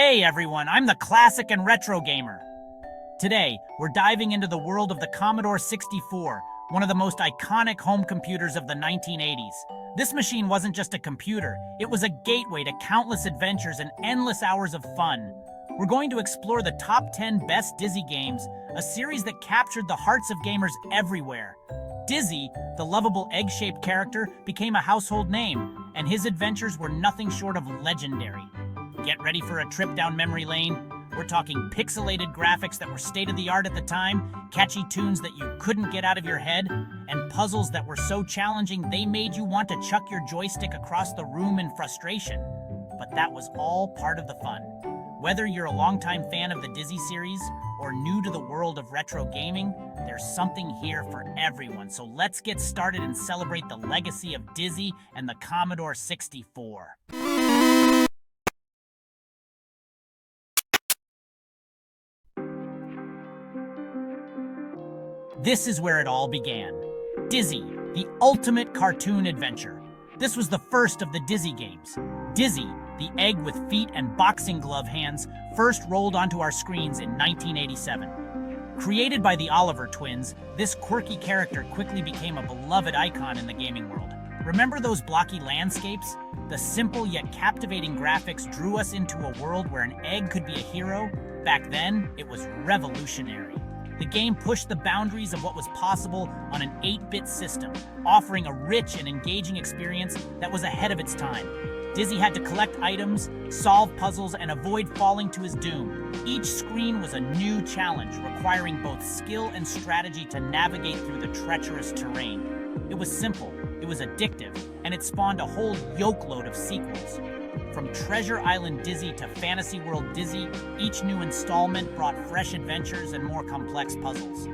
Hey everyone, I'm the classic and retro gamer. Today, we're diving into the world of the Commodore 64, one of the most iconic home computers of the 1980s. This machine wasn't just a computer, it was a gateway to countless adventures and endless hours of fun. We're going to explore the top 10 best Dizzy games, a series that captured the hearts of gamers everywhere. Dizzy, the lovable egg-shaped character, became a household name, and his adventures were nothing short of legendary. Get ready for a trip down memory lane. We're talking pixelated graphics that were state-of-the-art at the time, catchy tunes that you couldn't get out of your head, and puzzles that were so challenging they made you want to chuck your joystick across the room in frustration. But that was all part of the fun. Whether you're a longtime fan of the Dizzy series or new to the world of retro gaming, there's something here for everyone. So let's get started and celebrate the legacy of Dizzy and the Commodore 64. This is where it all began. Dizzy, the ultimate cartoon adventure. This was the first of the Dizzy games. Dizzy, the egg with feet and boxing glove hands, first rolled onto our screens in 1987. Created by the Oliver twins, this quirky character quickly became a beloved icon in the gaming world. Remember those blocky landscapes? The simple yet captivating graphics drew us into a world where an egg could be a hero. Back then, it was revolutionary. The game pushed the boundaries of what was possible on an 8-bit system, offering a rich and engaging experience that was ahead of its time. Dizzy had to collect items, solve puzzles, and avoid falling to his doom. Each screen was a new challenge, requiring both skill and strategy to navigate through the treacherous terrain. It was simple, it was addictive, and it spawned a whole yoke-load of sequels. From Treasure Island Dizzy to Fantasy World Dizzy, each new installment brought fresh adventures and more complex puzzles.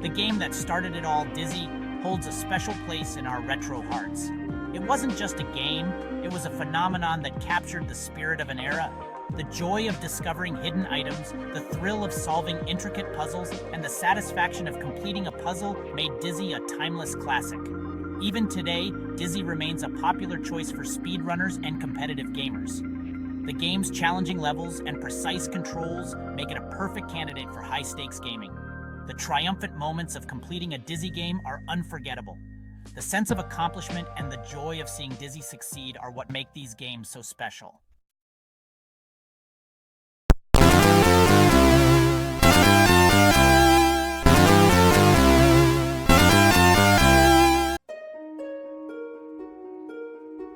The game that started it all, Dizzy, holds a special place in our retro hearts. It wasn't just a game, it was a phenomenon that captured the spirit of an era. The joy of discovering hidden items, the thrill of solving intricate puzzles, and the satisfaction of completing a puzzle made Dizzy a timeless classic. Even today, Dizzy remains a popular choice for speedrunners and competitive gamers. The game's challenging levels and precise controls make it a perfect candidate for high-stakes gaming. The triumphant moments of completing a Dizzy game are unforgettable. The sense of accomplishment and the joy of seeing Dizzy succeed are what make these games so special.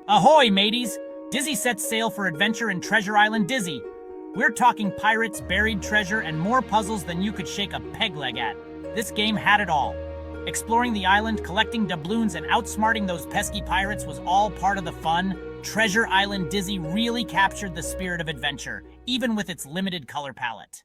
Ahoy, mateys! Dizzy sets sail for adventure in Treasure Island Dizzy. We're talking pirates, buried treasure, and more puzzles than you could shake a peg leg at. This game had it all. Exploring the island, collecting doubloons, and outsmarting those pesky pirates was all part of the fun. Treasure Island Dizzy really captured the spirit of adventure, even with its limited color palette.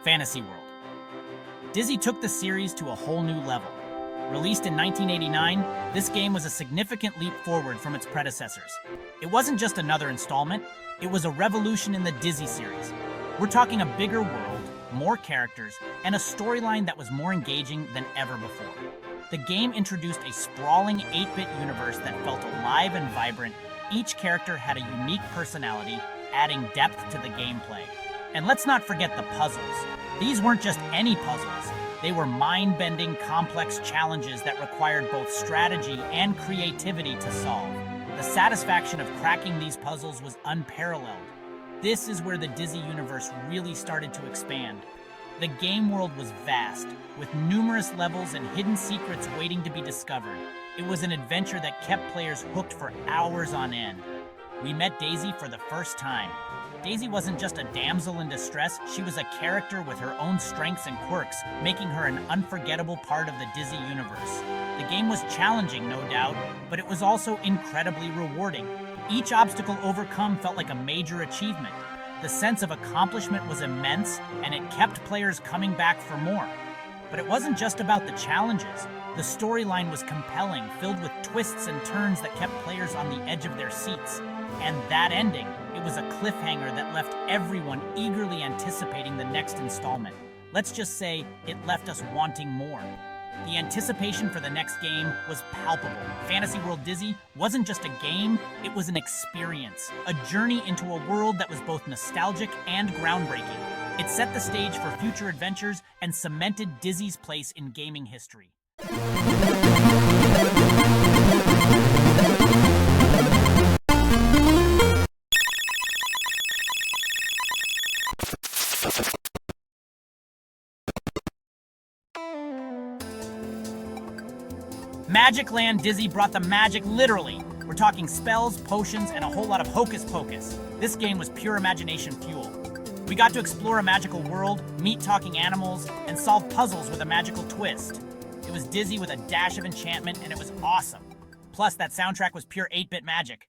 Fantasy World. Dizzy took the series to a whole new level. Released in 1989, this game was a significant leap forward from its predecessors. It wasn't just another installment, it was a revolution in the Dizzy series. We're talking a bigger world, more characters, and a storyline that was more engaging than ever before. The game introduced a sprawling 8-bit universe that felt alive and vibrant. Each character had a unique personality, adding depth to the gameplay. And let's not forget the puzzles. These weren't just any puzzles. They were mind-bending, complex challenges that required both strategy and creativity to solve. The satisfaction of cracking these puzzles was unparalleled. This is where the Dizzy universe really started to expand. The game world was vast, with numerous levels and hidden secrets waiting to be discovered. It was an adventure that kept players hooked for hours on end. We met Daisy for the first time. Daisy wasn't just a damsel in distress, she was a character with her own strengths and quirks, making her an unforgettable part of the Dizzy universe. The game was challenging, no doubt, but it was also incredibly rewarding. Each obstacle overcome felt like a major achievement. The sense of accomplishment was immense, and it kept players coming back for more. But it wasn't just about the challenges. The storyline was compelling, filled with twists and turns that kept players on the edge of their seats. And that ending, it was a cliffhanger that left everyone eagerly anticipating the next installment. Let's just say it left us wanting more. The anticipation for the next game was palpable. Fantasy World Dizzy wasn't just a game, it was an experience, a journey into a world that was both nostalgic and groundbreaking. It set the stage for future adventures and cemented Dizzy's place in gaming history. Magicland Dizzy brought the magic literally. We're talking spells, potions, and a whole lot of hocus pocus. This game was pure imagination fuel. We got to explore a magical world, meet talking animals, and solve puzzles with a magical twist. It was Dizzy with a dash of enchantment, and it was awesome. Plus, that soundtrack was pure 8-bit magic.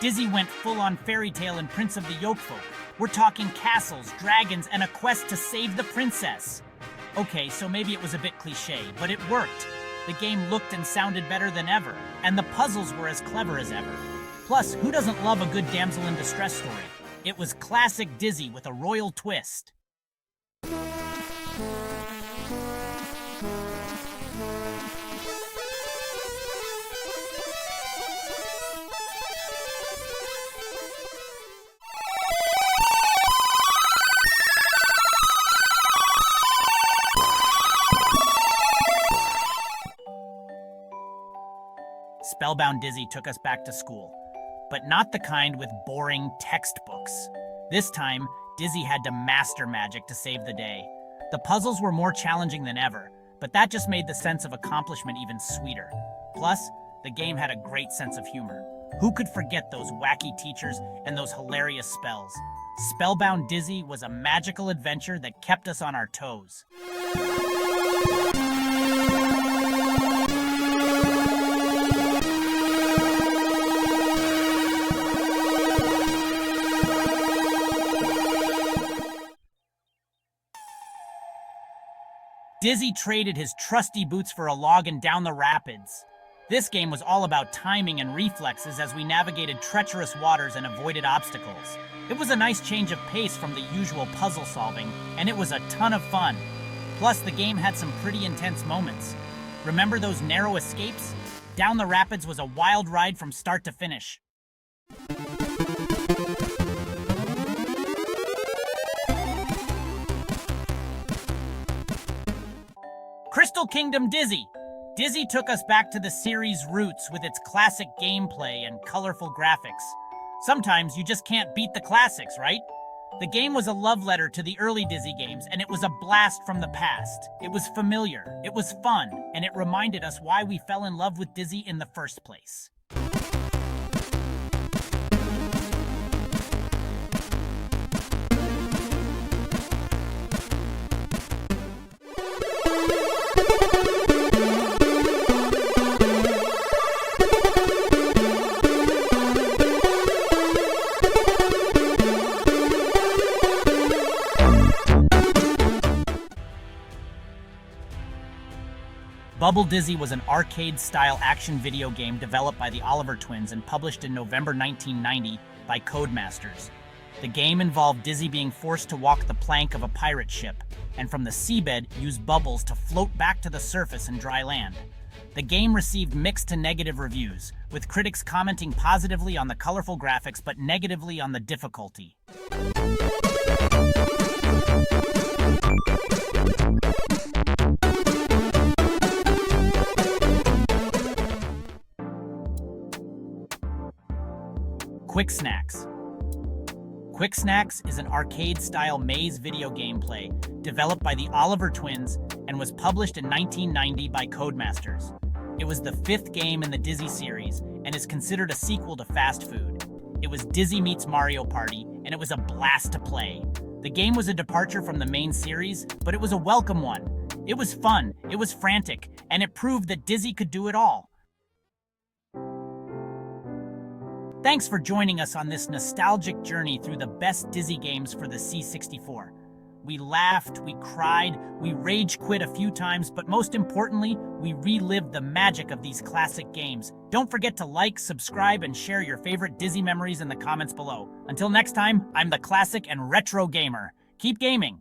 Dizzy went full-on fairy tale and Prince of the Yolkfolk. We're talking castles, dragons, and a quest to save the princess. Okay, so maybe it was a bit cliche, but it worked. The game looked and sounded better than ever, and the puzzles were as clever as ever. Plus, who doesn't love a good damsel in distress story? It was classic Dizzy with a royal twist. Spellbound Dizzy took us back to school, but not the kind with boring textbooks. This time, Dizzy had to master magic to save the day. The puzzles were more challenging than ever, but that just made the sense of accomplishment even sweeter. Plus, the game had a great sense of humor. Who could forget those wacky teachers and those hilarious spells? Spellbound Dizzy was a magical adventure that kept us on our toes. Dizzy traded his trusty boots for a login down the rapids. This game was all about timing and reflexes as we navigated treacherous waters and avoided obstacles. It was a nice change of pace from the usual puzzle solving, and it was a ton of fun. Plus, the game had some pretty intense moments. Remember those narrow escapes? Down the rapids was a wild ride from start to finish. Crystal Kingdom Dizzy. Dizzy took us back to the series' roots with its classic gameplay and colorful graphics. Sometimes you just can't beat the classics, right? The game was a love letter to the early Dizzy games, and it was a blast from the past. It was familiar, it was fun, and it reminded us why we fell in love with Dizzy in the first place. Bubble Dizzy was an arcade-style action video game developed by the Oliver twins and published in November 1990 by Codemasters. The game involved Dizzy being forced to walk the plank of a pirate ship, and from the seabed use bubbles to float back to the surface and dry land. The game received mixed to negative reviews, with critics commenting positively on the colorful graphics but negatively on the difficulty. Quick Snacks. Quick Snacks is an arcade-style maze video gameplay developed by the Oliver twins and was published in 1990 by Codemasters. It was the 5th game in the Dizzy series and is considered a sequel to Fast Food. It was Dizzy meets Mario Party, and it was a blast to play. The game was a departure from the main series, but it was a welcome one. It was fun, it was frantic, and it proved that Dizzy could do it all. Thanks for joining us on this nostalgic journey through the best Dizzy games for the C64. We laughed, we cried, we rage quit a few times, but most importantly, we relived the magic of these classic games. Don't forget to like, subscribe, and share your favorite Dizzy memories in the comments below. Until next time, I'm the classic and retro gamer. Keep gaming!